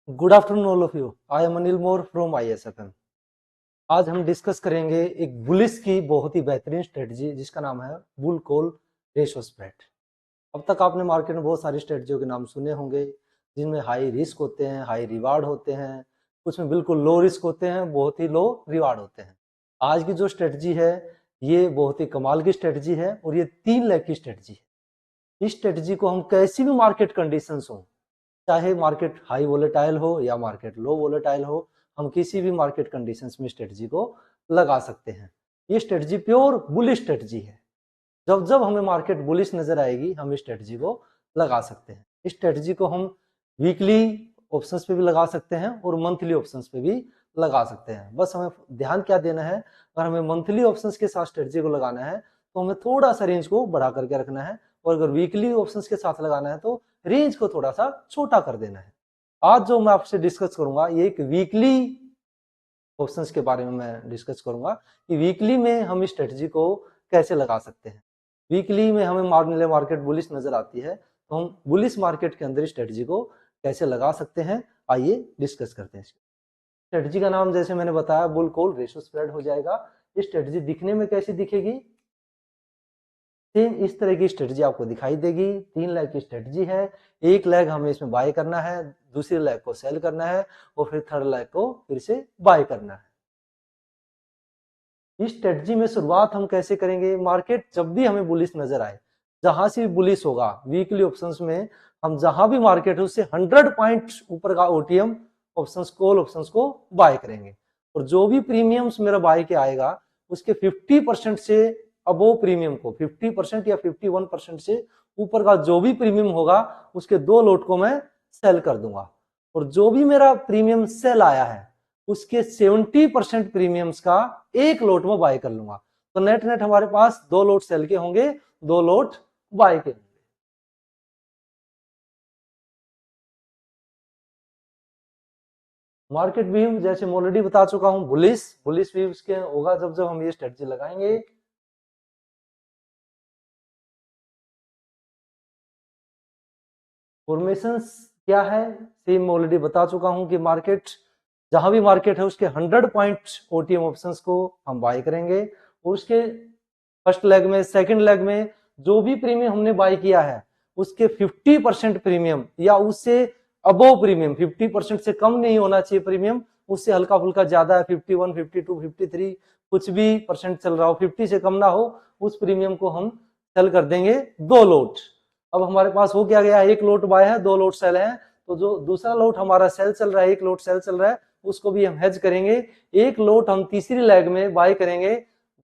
Good afternoon all of you. I am Anil more from ISFM। आज हम discuss करेंगे एक बुलिश की बहुत ही बेहतरीन स्ट्रेटजी जिसका नाम है बुल कॉल रेशो स्प्रेड। अब तक आपने मार्केट में बहुत सारी स्ट्रेटजियों के नाम सुने होंगे जिनमें हाई रिस्क होते हैं, हाई रिवार्ड होते हैं, कुछ में बिल्कुल लो रिस्क होते हैं, बहुत ही लो रिवार्ड होते हैं। आज की जो स्ट्रेटजी है ये बहुत ही कमाल की स्ट्रेटजी है और ये 3 लेग की स्ट्रेटजी है। इस स्ट्रेटजी को हम कैसी भी मार्केट कंडीशंस हो, चाहे मार्केट हाई वोलेटाइल हो या मार्केट लो वोलेटाइल हो, हम किसी भी मार्केट कंडीशंस में स्ट्रेटजी को लगा सकते हैं। ये स्ट्रेटजी प्योर बुलिश स्ट्रेटजी है। जब जब हमें मार्केट बुलिश नजर आएगी हम इस स्ट्रेटजी को लगा सकते हैं। इस स्ट्रेटजी को हम वीकली ऑप्शंस पे भी लगा सकते हैं और मंथली ऑप्शंस पे भी लगा सकते हैं। बस हमें ध्यान क्या देना है, अगर हमें मंथली ऑप्शंस के साथ स्ट्रेटजी को लगाना है तो हमें थोड़ा सा रेंज को बढ़ा करके रखना है, और अगर वीकली ऑप्शंस के साथ लगाना है तो रेंज को थोड़ा सा छोटा कर देना है। आज जो मैं आपसे डिस्कस करूंगा ये एक वीकली ऑप्शंस के बारे में मैं डिस्कस करूंगा कि वीकली में हम इस स्ट्रेटजी को कैसे लगा सकते हैं। वीकली में हमें मार्केट बुलिश नजर आती है तो हम बुलिश मार्केट के अंदर स्ट्रेटजी को कैसे लगा सकते हैं, आइए डिस्कस करते हैं। स्ट्रेटजी का नाम जैसे मैंने बताया बुल कॉल रेशो स्प्रेड हो जाएगा। ये स्ट्रेटजी दिखने में कैसी दिखेगी, सेम इस तरह की स्ट्रेटजी आपको दिखाई देगी। 3 लेग की स्ट्रेटजी है। एक लेग हमें इसमें बाय करना है, दूसरी लेग को सेल करना है और फिर थर्ड लेग को फिर से बाय करना है। इस स्ट्रेटजी में शुरुआत हम कैसे करेंगे, मार्केट जब भी हमें बुलिश नजर आए, जहां से भी बुलिश होगा वीकली ऑप्शंस में, हम जहां भी मार्केट है उससे 100 पॉइंट ऊपर का OTM ऑप्शंस कॉल ऑप्शंस को बाय करेंगे, और जो भी प्रीमियम्स मेरा बाय के आएगा उसके 50% से अबो प्रीमियम को 50% या 51% से ऊपर का जो भी प्रीमियम होगा उसके 2 लोट को मैं सेल कर दूंगा, और जो भी मेरा प्रीमियम सेल आया है उसके 70% प्रीमियम्स का एक लोट में बाय कर लूंगा। तो नेट नेट हमारे पास 2 लोट सेल के होंगे, 2 लोट बाय के होंगे। मार्केट व्यू जैसे मैं ऑलरेडी बता चुका हूं, बुलिश व्यू के होगा जब जब हम ये स्ट्रेटजी लगाएंगे। फॉर्मेशंस क्या है, सेम मैं ऑलरेडी बता चुका हूं कि मार्केट जहां भी मार्केट है उसके 100 पॉइंट OTM ऑप्शंस को हम बाय करेंगे, और उसके फर्स्ट लेग में सेकंड लेग में जो भी प्रीमियम हमने बाय किया है उसके 50% प्रीमियम या उससे अबोव प्रीमियम, 50% से कम नहीं होना चाहिए प्रीमियम, उससे हल्का फुल्का ज्यादा है 51, 52, 53 कुछ भी परसेंट चल रहा हो, 50 से कम ना हो, उस प्रीमियम को हम सेल कर देंगे 2 लोट। अब हमारे पास हो क्या गया, एक लोट बाय है, 2 लोट सेल है, तो जो दूसरा लोट हमारा सेल चल रहा है, एक लोट सेल चल रहा है, उसको भी हम हेज करेंगे। एक लोट हम तीसरी लेग में बाय करेंगे।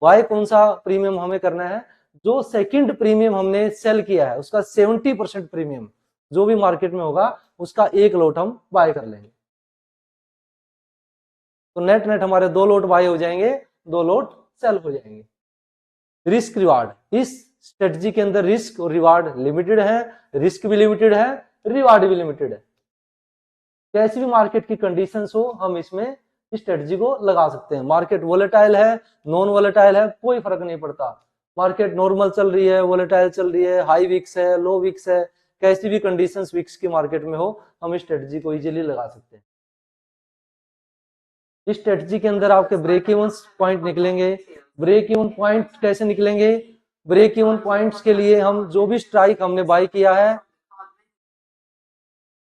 बाय कौन सा प्रीमियम हमें करना है, जो सेकंड प्रीमियम हमने सेल किया है उसका 70% प्रीमियम जो भी मार्केट में होगा उसका एक लोट हम बाय कर लेंगे। तो नेट नेट हमारे 2 लोट बाय हो जाएंगे, 2 लोट सेल हो जाएंगे। रिस्क रिवार्ड, इस स्ट्रेटजी के अंदर रिस्क और रिवार्ड लिमिटेड है, रिस्क भी लिमिटेड है, रिवार्ड भी लिमिटेड है। कैसी भी मार्केट की कंडीशंस हो हम इसमें स्ट्रेटजी को लगा सकते हैं। मार्केट वोलेटाइल है, नॉन वोलेटाइल है, कोई फर्क नहीं पड़ता। मार्केट नॉर्मल चल रही है, वोलेटाइल चल रही है, हाई विक्स है, लो विक्स है, कैसी भी कंडीशंस विक्स की मार्केट में हो हम स्ट्रेटजी को इजीली लगा सकते हैं। इस स्ट्रेटजी के अंदर आपके ब्रेक इवन पॉइंट निकलेंगे। ब्रेक इवन पॉइंट कैसे निकलेंगे, ब्रेक इवन पॉइंट्स के लिए हम जो भी स्ट्राइक हमने बाय किया है